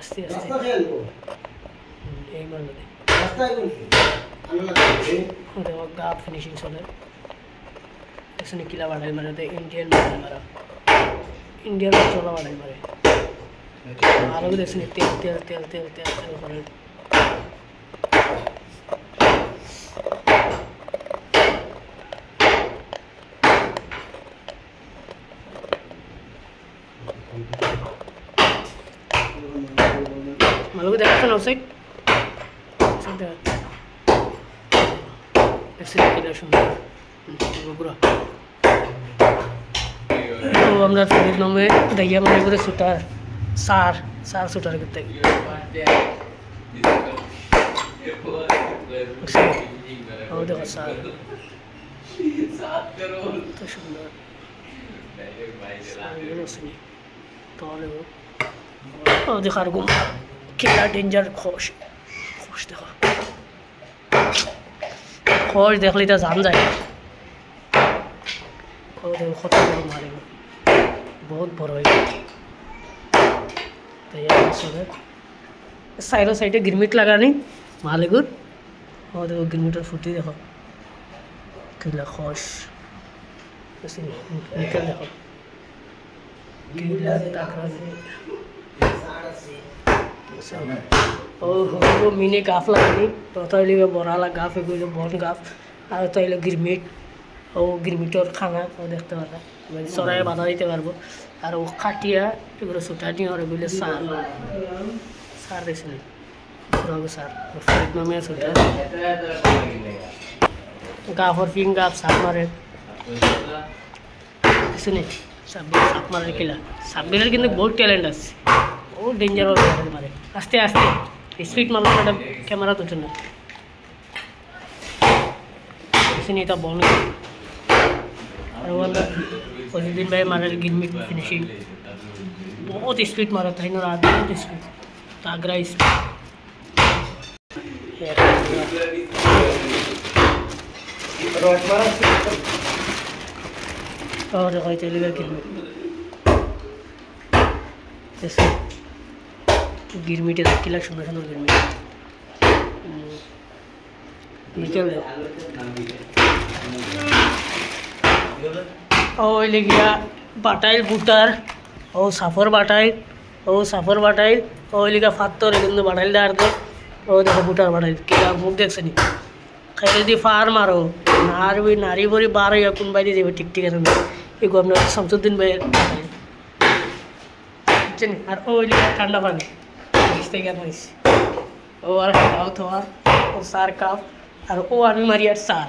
আস্তে আস্তে এইবার দেখো গা ফিনিশিং চলে এখানে কিলা বাড়াই মারে ইন্ডিয়ান বাড়াই মারা ইন্ডিয়ান চলা বাড়াই মারে আরো দেখছেন তেল তেল তেল তেল তেল তেল করে malu দেখছেন আউটসাইড সেটা দেখছেন কিলা সুন্দর পুরো তো আমরা ফরিদ নামে দাইয়া মানে করে সুটার সার সার সুটার করতে ও দেখো সার তো সুন্দর तो देखा घूम किला डेंजर खोश खोश देखो खोश देख ली तो जान जाए देखो खतरा मारे बहुत बड़ तो यार साइडो साइडे गिरमिट लगा नहीं माले गुड और देखो गिरमिटर फुटी देखो किला खोश निकल देखो ओहो मिनी गाफ लगानी तो तैले बराला गाफ एगो बन गाफ और तैले गिरमिट ओ गिरमिटर खाना ओ देखते पारा सराय बाधा दिते पारबो और ओ काटिया एगो सुटानी और एगो सार सार देसनी पुरो सार फरिद नामे सुटा गाफ और पिंग गाफ सार मारे सुने সাব্বির সাপ মারার খেলা সাব্বিরের কিন্তু বহুত ট্যালেন্ট আছে ও ডেঞ্জার মারে আস্তে আস্তে স্পিড মারলে একটা ক্যামেরা তুলছে না इसने तो बॉल और वो दिन भाई मारे गिरमिट फिनिशिंग बहुत स्पीड मारा था इन रात बहुत स्पीड तागरा स्पीड और देखो चलेगा गिरमिट जैसे गिरमिट किला सुंदर सुंदर गिरमिट निकल ओ गया बाटाइल बुटार ओ साफर बाटाइल ओ लिखा फात्तर কিন্তু বাটাইল দার তো ও দেখো বুটার বাটাইল কিলা মুখ দেখছনি খাইলে দি ফার মারো নারবি নারী ভরি 12 या কোন বাইরে যাবে ঠিক ঠিক আছে এগো আমরা শামসুদ্দিন ভাই চিনি আর ও লিখা ঠান্ডা পানি ইস্তে গেল হইছে ও আর খাও তো আর ও সার কাপ আর ও আমি মারিয়ার সার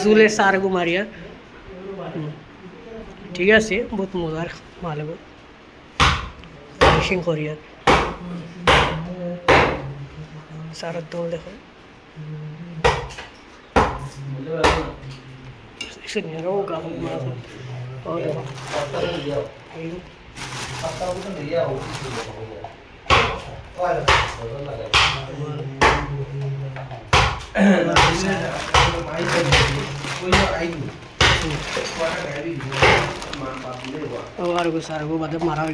জুলে সার গো মারিয়া ঠিক আছে বহুত মজার মাল গো ফিশিং করিয়া সারা দোল দেখো इसे नहीं होगा मार और देखो और सारा को बाद मारा